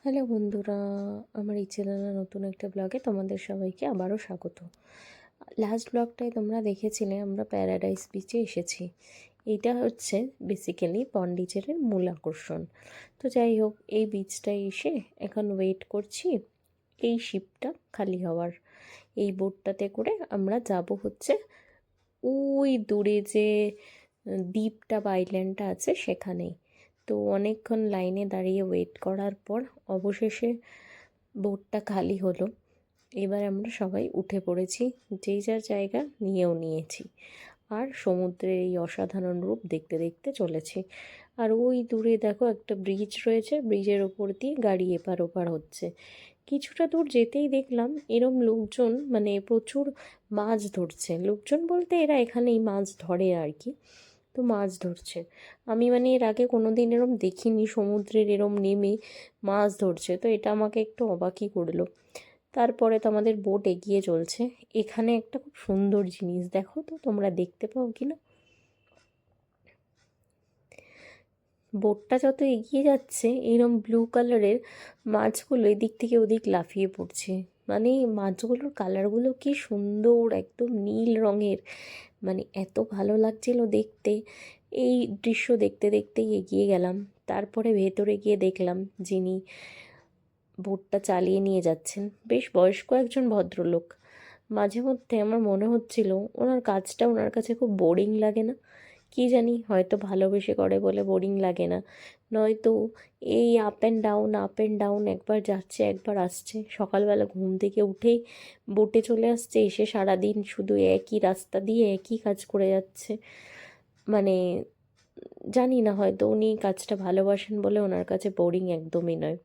Hello বন্ধুরা, আমার এই চ্যানেলের নতুন একটা ব্লগে তোমাদের সবাইকে আবারও স্বাগত। লাস্ট ব্লগটায় তোমরা দেখেছিলে আমরা প্যারাডাইস বিচে এসেছি। এইটা হচ্ছে বেসিক্যালি পন্ডিচেরির মূল আকর্ষণ। তো যাই হোক, এই বিচটায় এসে এখন ওয়েট করছি এই শিপটা খালি হওয়ার। এই বোটটাতে করে আমরা যাব হচ্ছে ওই দূরে যে দ্বীপটা বা আইল্যান্ডটা আছে সেখানেই। তো অনেকক্ষণ লাইনে দাঁড়িয়ে ওয়েট করার পর অবশেষে বোটটা খালি হলো। এবার আমরা সবাই উঠে পড়েছি, যেই যার জায়গা নিয়েও নিয়েছি, আর সমুদ্রের এই অসাধারণ রূপ দেখতে দেখতে চলেছি। আর ওই দূরে দেখো একটা ব্রিজ রয়েছে, ব্রিজের ওপর দিয়ে গাড়ি এপার ওপার হচ্ছে। কিছুটা দূর যেতেই দেখলাম এরম লোকজন, মানে প্রচুর মাছ ধরছে। লোকজন বলতে এরা এখানেই মাছ ধরে আর কি। তো মাছ ধরছে, আমি মানে এর আগে কোনো দিন এরম দেখিনি, সমুদ্রের এরম নেমে মাছ ধরছে। তো এটা আমাকে একটু অবাকই করলো। তারপরে তো আমাদের বোট এগিয়ে চলছে। এখানে একটা খুব সুন্দর জিনিস দেখো তো, তোমরা দেখতে পাও কি না। বোটটা যত এগিয়ে যাচ্ছে এরম ব্লু কালারের মাছগুলো এদিক থেকে ওদিক লাফিয়ে পড়ছে। মানে মাছগুলোর কালারগুলো কি সুন্দর, একদম নীল রঙের, মানে এত ভালো লাগছিল দেখতে। এই দৃশ্য দেখতে দেখতেই এগিয়ে গেলাম। তারপরে ভেতরে গিয়ে দেখলাম যিনি বোটটা চালিয়ে নিয়ে যাচ্ছেন বেশ বয়স্ক একজন ভদ্রলোক। মাঝে মধ্যে আমার মনে হচ্ছিল ওনার কাজটা ওনার কাছে খুব বোরিং লাগে না, কি জানি, হয়তো ভালোবেসে করে বলে বোরিং লাগে না। নয়তো এই আপ অ্যান্ড ডাউন একবার যাচ্ছে একবার আসছে, সকালবেলা ঘুম থেকে উঠেই বোটে চলে আসছে, এসে সারাদিন শুধু একই রাস্তা দিয়ে একই কাজ করে যাচ্ছে। মানে জানি না, হয়তো উনি কাজটা ভালোবাসেন বলে ওনার কাছে বোরিং একদমই নয়।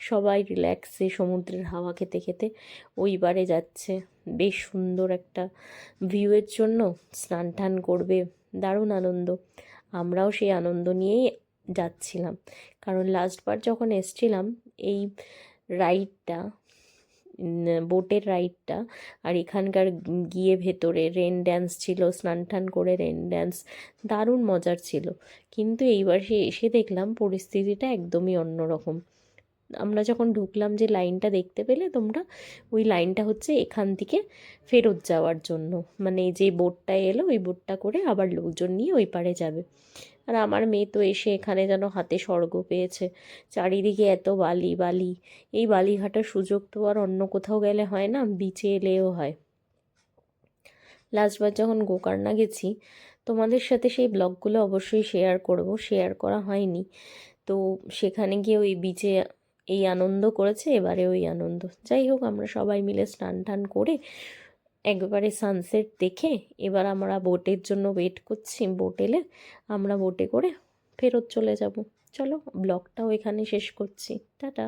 সবাই রিল্যাক্সে সমুদ্রের হাওয়া খেতে খেতে ওই বারে যাচ্ছে। বেশ সুন্দর একটা ভিউয়ের জন্য স্নান টান করবে, দারুণ আনন্দ। আমরাও সেই আনন্দ নিয়েই যাচ্ছিলাম, কারণ লাস্টবার যখন এসছিলাম এই রাইডটা, বোটের রাইডটা, আর এখানকার গিয়ে ভেতরে রেন ড্যান্স ছিল, স্নান টান করে রেন ড্যান্স দারুণ মজার ছিল। কিন্তু এইবার এসে দেখলাম পরিস্থিতিটা একদমই অন্যরকম। আমরা যখন ঢুকলাম, যে লাইনটা দেখতে পেলে তোমরা, ওই লাইনটা হচ্ছে এখান থেকে ফেরত যাওয়ার জন্য, মানে যে বোটটা এলো ওই বোটটা করে আবার লোকজন নিয়ে ওই পারে যাবে। আর আমার মেয়ে তো এসে এখানে যেন হাতে স্বর্গ পেয়েছে। চারিদিকে এত বালি বালি, এই বালি ঘাটার সুযোগ তো আর অন্য কোথাও গেলে হয় না, বিচে এলেও হয়। লাস্টবার যখন গোকর্ণা গেছি, তোমাদের সাথে সেই ব্লগগুলো অবশ্যই শেয়ার করব, শেয়ার করা হয়নি। তো সেখানে গিয়ে ওই বিচে এই আনন্দ করেছে, এবারে ওই আনন্দ। যাই হোক, আমরা সবাই মিলে স্নান টান করে একবারে সানসেট দেখে এবার আমরা বোটের জন্য ওয়েট করছি। বোট এলে আমরা বোটে করে ফেরত চলে যাব। চলো, ব্লগটাও এখানে শেষ করছি। টাটা।